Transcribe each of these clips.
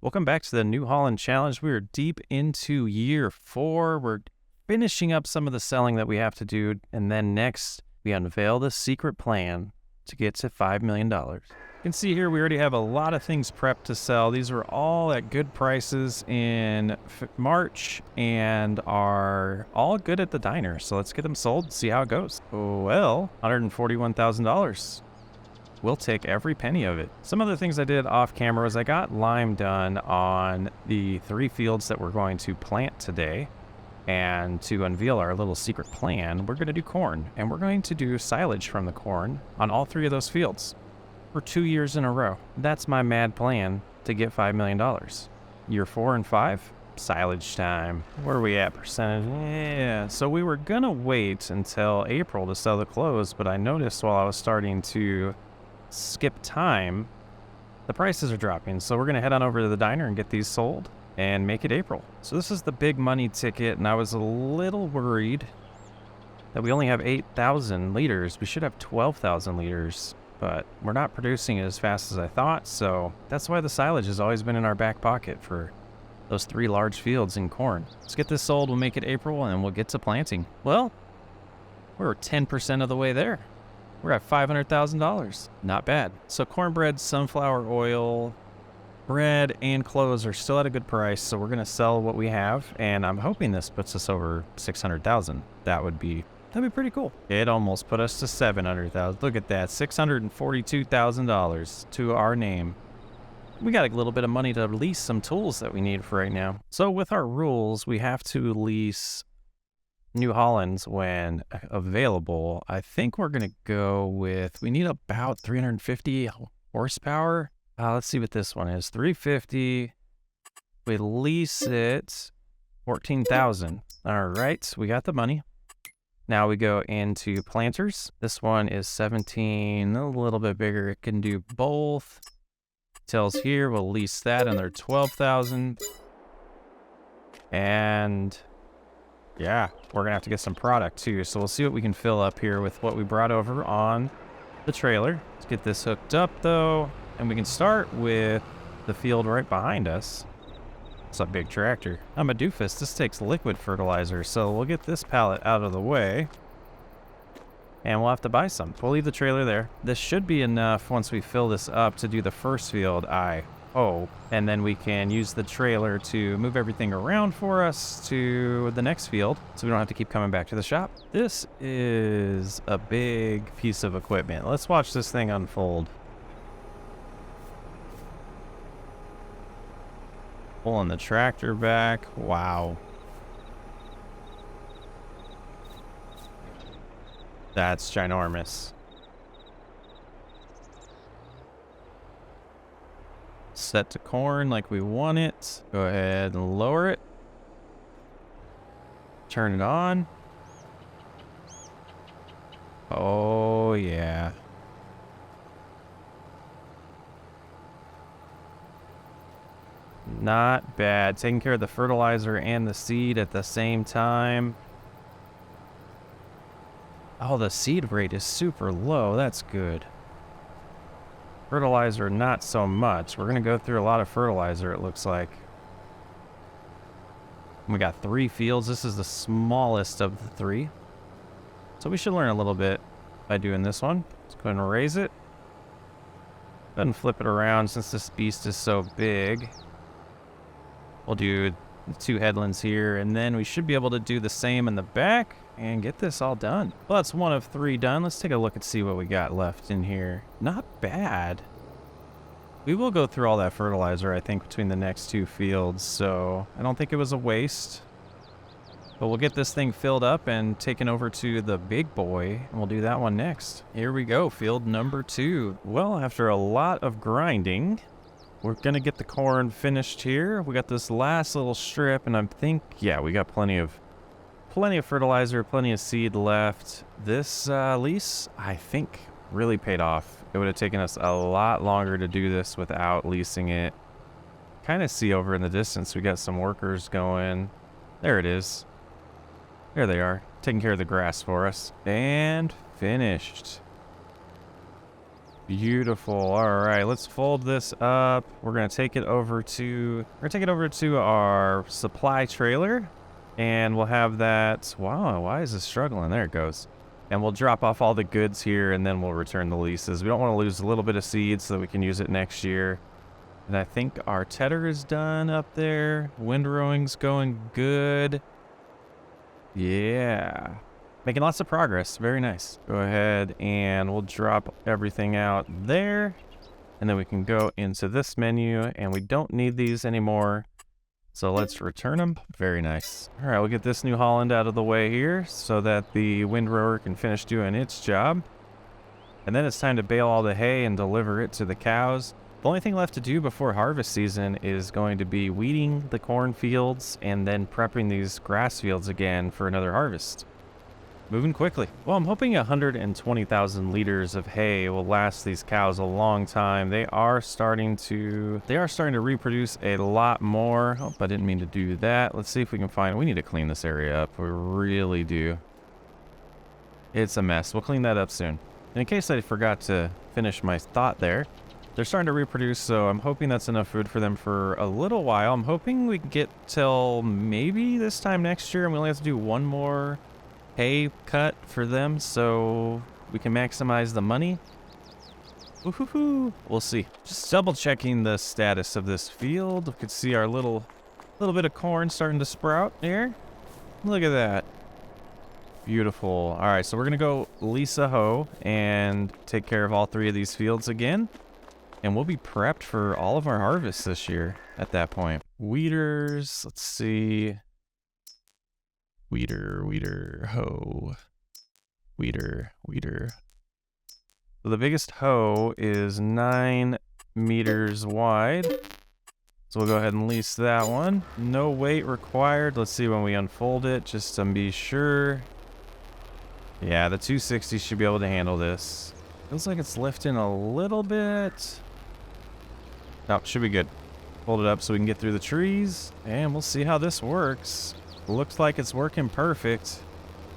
Welcome back to the New Holland Challenge. We are deep into year 4. We're finishing up some of the selling that we have to do, and then next we unveil the secret plan to get to $5 million. You can see here we already have a lot of things prepped to sell. These were all at good prices in March and are all good at the diner. So let's get them sold and see how it goes. Well, $141,000. We'll take every penny of it. Some other things I did off camera was I got lime done on the 3 fields that we're going to plant today. And to unveil our little secret plan, we're going to do corn. And we're going to do silage from the corn on all 3 of those fields for 2 years in a row. That's my mad plan to get $5 million. Year 4 and 5, silage time. Where are we at percentage? Yeah, so we were going to wait until April to sell the clothes, but I noticed while I was starting to skip time, the prices are dropping. So we're going to head on over to the diner and get these sold and make it April. So this is the big money ticket, and I was a little worried that we only have 8,000 liters. We should have 12,000 liters, but we're not producing as fast as I thought. So that's why the silage has always been in our back pocket for those 3 large fields in corn. Let's get this sold. We'll make it April and we'll get to planting. Well, we're 10% of the way there. We're at $500,000. Not bad. So cornbread, sunflower oil, bread, and clothes are still at a good price. So we're going to sell what we have. And I'm hoping this puts us over 600,000. That'd be pretty cool. It almost put us to 700,000. Look at that. $642,000 to our name. We got a little bit of money to lease some tools that we need for right now. So with our rules, we have to lease New Hollands when available. I think we're going to go with, we need about 350 horsepower. Let's see what this one is. 350. We lease it 14,000. All right, we got the money. Now we go into planters. This one is 17, a little bit bigger. It can do both. Tells here, we'll lease that and they're 12,000. And yeah, we're going to have to get some product too. So we'll see what we can fill up here with what we brought over on the trailer. Let's get this hooked up though. And we can start with the field right behind us. It's a big tractor. I'm a doofus. This takes liquid fertilizer. So we'll get this pallet out of the way. And we'll have to buy some. We'll leave the trailer there. This should be enough once we fill this up to do the first field, I hope. And then we can use the trailer to move everything around for us to the next field so we don't have to keep coming back to the shop. This is a big piece of equipment. Let's watch this thing unfold. Pulling the tractor back. Wow. That's ginormous. Set to corn like we want it. Go ahead and lower it. Turn it on. Oh, yeah. Not bad. Taking care of the fertilizer and the seed at the same time. Oh, the seed rate is super low. That's good. Fertilizer, not so much. We're going to go through a lot of fertilizer, it looks like. We got 3 fields. This is the smallest of the 3. So we should learn a little bit by doing this one. Let's go ahead and raise it. Go ahead and flip it around since this beast is so big. We'll do the 2 headlands here, and then we should be able to do the same in the back and get this all done. Well, that's 1 of 3 done. Let's take a look and see what we got left in here. Not bad. We will go through all that fertilizer, I think, between the next 2 fields, so I don't think it was a waste. But we'll get this thing filled up and taken over to the big boy, and we'll do that one next. Here we go, field number 2. Well, after a lot of grinding, we're going to get the corn finished here. We got this last little strip, and yeah, we got plenty of fertilizer, plenty of seed left. This lease, I think, really paid off. It would have taken us a lot longer to do this without leasing it. Kind of see over in the distance, we got some workers going. There it is. There they are, taking care of the grass for us. And finished. Beautiful. All right, let's fold this up. We're gonna take it over to our supply trailer, and we'll have that. Wow, why is this struggling? There it goes. And we'll drop off all the goods here, and then we'll return the leases. We don't want to lose a little bit of seed so that we can use it next year. And I think our tedder is done up there. Windrowing's going good. Yeah. Making lots of progress. Very nice. Go ahead and we'll drop everything out there. And then we can go into this menu, and we don't need these anymore. So let's return them. Very nice. All right, we'll get this New Holland out of the way here so that the windrower can finish doing its job. And then it's time to bale all the hay and deliver it to the cows. The only thing left to do before harvest season is going to be weeding the cornfields and then prepping these grass fields again for another harvest. Moving quickly. Well, I'm hoping 120,000 liters of hay will last these cows a long time. They are starting to reproduce a lot more. Oh, I didn't mean to do that. Let's see if we can find, we need to clean this area up. We really do. It's a mess. We'll clean that up soon. And in case I forgot to finish my thought there, they're starting to reproduce, so I'm hoping that's enough food for them for a little while. I'm hoping we can get till maybe this time next year, and we only have to do one more hay cut for them so we can maximize the money. Woohoo! We'll see. Just double checking the status of this field. We could see our little bit of corn starting to sprout here. Look at that. Beautiful. All right, so we're gonna go lease a hoe and take care of all three of these fields again, and we'll be prepped for all of our harvests this year at that point. Weeders, let's see. Weeder, hoe. Weeder. So the biggest hoe is 9 meters wide. So we'll go ahead and lease that one. No weight required. Let's see when we unfold it, just to be sure. Yeah, the 260 should be able to handle this. Feels like it's lifting a little bit. No, should be good. Fold it up so we can get through the trees, and we'll see how this works. Looks like it's working perfect.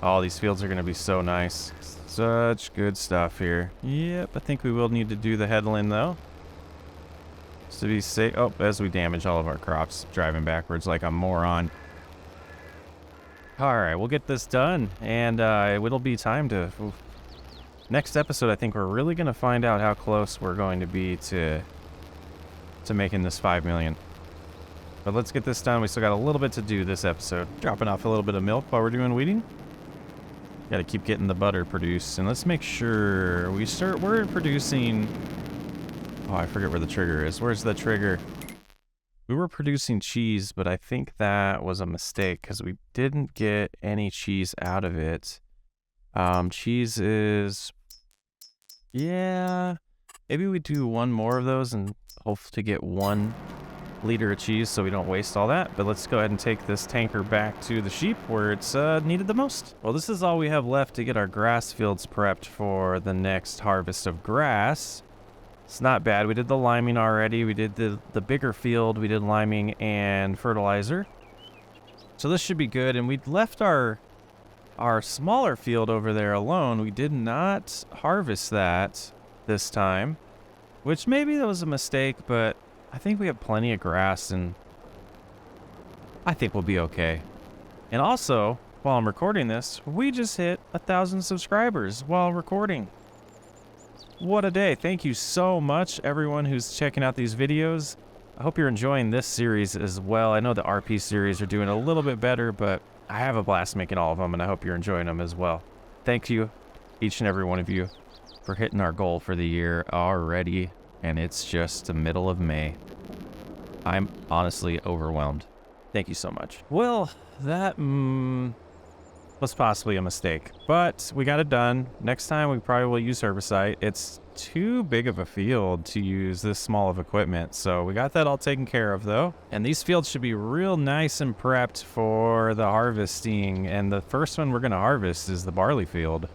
Oh, these fields are going to be so nice. Such good stuff here. Yep, I think we will need to do the headland, though. Just to be safe. Oh, as we damage all of our crops. Driving backwards like a moron. All right, we'll get this done, and it'll be time to... Oof. Next episode, I think we're really going to find out how close we're going to be to making this 5 million. But let's get this done. We still got a little bit to do this episode. Dropping off a little bit of milk while we're doing weeding. Got to keep getting the butter produced. And let's make sure we're producing... Oh, I forget where the trigger is. Where's the trigger? We were producing cheese, but I think that was a mistake because we didn't get any cheese out of it. Cheese is... Yeah. Maybe we do one more of those and hope to get 1 liter of cheese so we don't waste all that. But let's go ahead and take this tanker back to the sheep where it's needed the most. Well, this is all we have left to get our grass fields prepped for the next harvest of grass. It's not bad. We did the liming already. We did the bigger field. We did liming and fertilizer. So this should be good. And we left our smaller field over there alone. We did not harvest that this time, which maybe that was a mistake, but I think we have plenty of grass, and I think we'll be okay. And also, while I'm recording this, we just hit 1,000 subscribers while recording. What a day. Thank you so much, everyone who's checking out these videos. I hope you're enjoying this series as well. I know the RP series are doing a little bit better, but I have a blast making all of them, and I hope you're enjoying them as well. Thank you, each and every one of you, for hitting our goal for the year already. And it's just the middle of May. I'm honestly overwhelmed. Thank you so much. Well, that was possibly a mistake, but we got it done. Next time we probably will use herbicide. It's too big of a field to use this small of equipment, so we got that all taken care of though. And these fields should be real nice and prepped for the harvesting. And the first one we're gonna harvest is the barley field.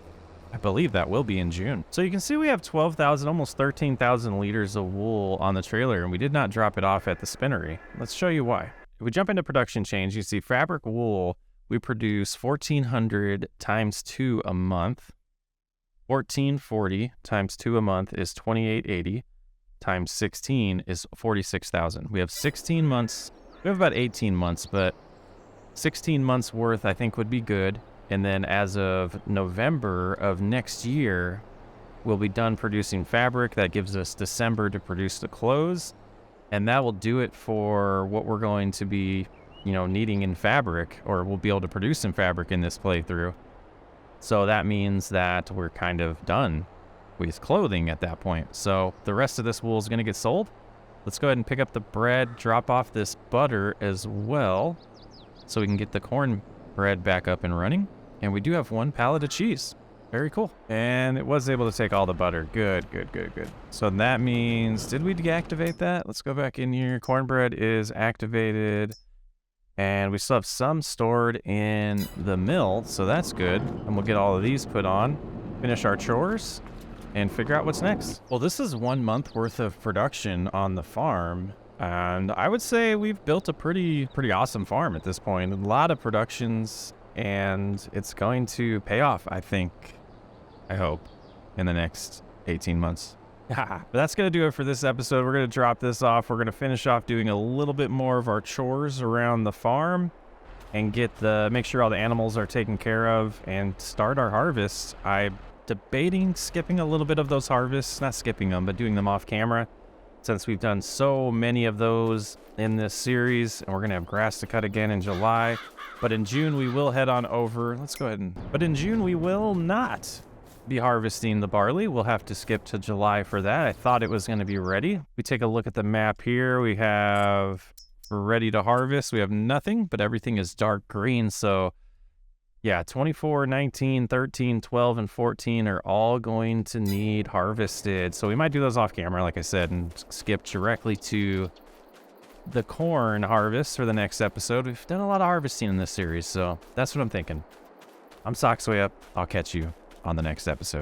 I believe that will be in June. So you can see we have 12,000, almost 13,000 liters of wool on the trailer, and we did not drop it off at the spinnery. Let's show you why. If we jump into production change, you see fabric wool, we produce 1,400 times 2 a month. 1440 times 2 a month is 2880 times 16 is 46,000. We have 16 months. We have about 18 months, but 16 months worth I think would be good. And then as of November of next year, we'll be done producing fabric. That gives us December to produce the clothes. And that will do it for what we're going to be, needing in fabric, or we'll be able to produce in fabric in this playthrough. So that means that we're kind of done with clothing at that point. So the rest of this wool is going to get sold. Let's go ahead and pick up the bread, drop off this butter as well, so we can get the corn bread back up and running. And we do have 1 pallet of cheese. Very cool. And it was able to take all the butter. Good. So that means, did we deactivate that? Let's go back in here. Cornbread is activated. And we still have some stored in the mill, so that's good. And we'll get all of these put on, finish our chores, and figure out what's next. Well, this is 1 month worth of production on the farm. And I would say we've built a pretty awesome farm at this point. A lot of productions, and it's going to pay off, I think. I hope, in the next 18 months. But that's going to do it for this episode. We're going to drop this off. We're going to finish off doing a little bit more of our chores around the farm and make sure all the animals are taken care of and start our harvest. I'm debating skipping a little bit of those harvests, not skipping them, but doing them off camera, since we've done so many of those in this series, and we're going to have grass to cut again in July. But in June, we will head on over. But in June, we will not be harvesting the barley. We'll have to skip to July for that. I thought it was going to be ready. We take a look at the map here. We're ready to harvest. We have nothing, but everything is dark green. So yeah, 24, 19, 13, 12, and 14 are all going to need harvested. So we might do those off camera, like I said, and skip directly to the corn harvest for the next episode. We've done a lot of harvesting in this series, so that's what I'm thinking. I'm Socksway Up. I'll catch you on the next episode.